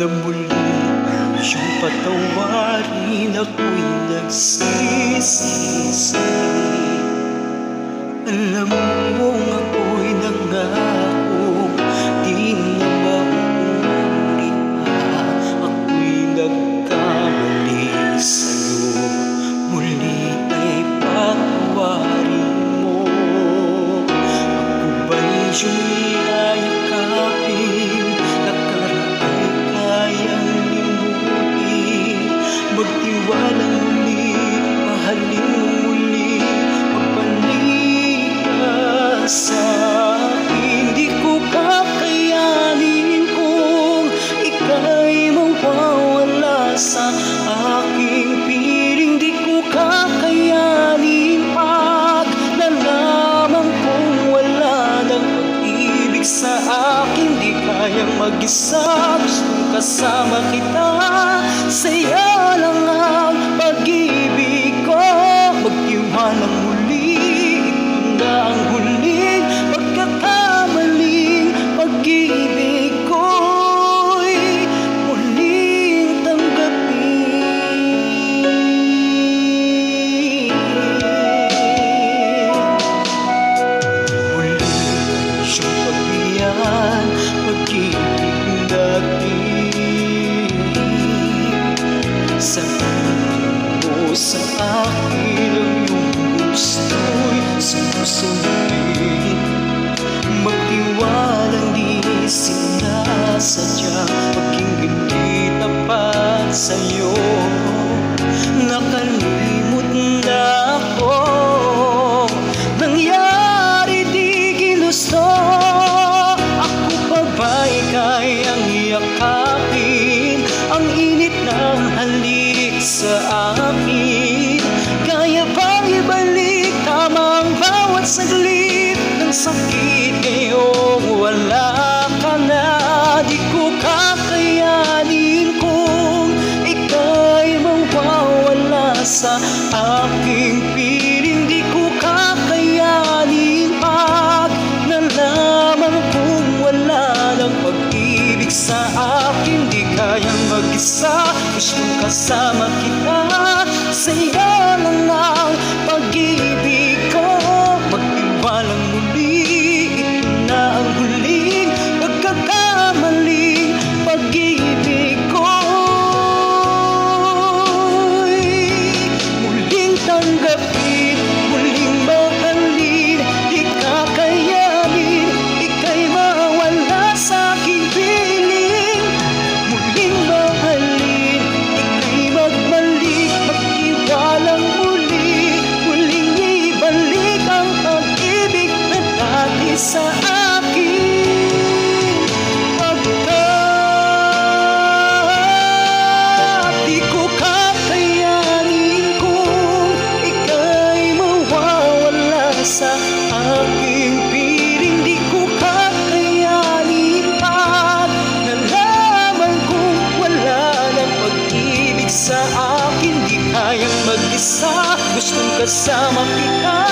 na muli iyong patawarin, ako'y nagsisisi. Alam mong ako'y nangako, di na mauulit pa. Ako'y nagkamali sa'yo, muli ay patawarin mo. Ako ba'y iyong yayakapin, nakaraan kayang limutin. Magtiwalang muli, mahalin mo muli, magpanig ka sa'kin. Di ko kakayanin kung ika'y mawawala sa aking piling. Di ko kakayanin pag nalaman kong wala ng pag-ibig sa akin. Di kayang mag-isa, gustong kasama kita. Sa'yo lang ang pag-ibig ko. Magtiwalang muli, ito na ang huling pagkakamaling pag-ibig ko'y muling tanggapin. Muli siyang pagbiyan, pag-ibig natin. Sabihin mo sa akin ang iyong gusto'y susundin. Magtiwalang di sinasadya, maging hindi tapat sa'yo. Nakalimot na ako, nangyari di ginusto. Ako pa ba'y kayang yakapin ang init ng halik sa akin? Kaya bang ibalik tamang bawat saglit ng sakit ngayong wala ka na? Di ko kakayanin kung ika'y mawawala sa aking piling. Di ko kakayanin pag nalaman kong wala ng pag-ibig sa akin. Di kayang mag-isa, gustong kasama kita. Sa'yo lang ang pag-ibig ko. Magtiwalang muli, ito na ang huling pagkakamaling pag-ibig ko'y muling tanggapin, muling mahalin. Di kakayanin, ika'y mawala sa aking piling. Muling mahalin, ika'y magbalik, magtiwalang muli, muling ibalik ang pag-ibig na dati sa akin. Pagkat di ko kakayanin kung ika'y mawawala sa aking piling. Di ko kakayanin pag nalaman kong wala ng pag-ibig sa akin. Di kayang mag-isa, gustong kasama kita.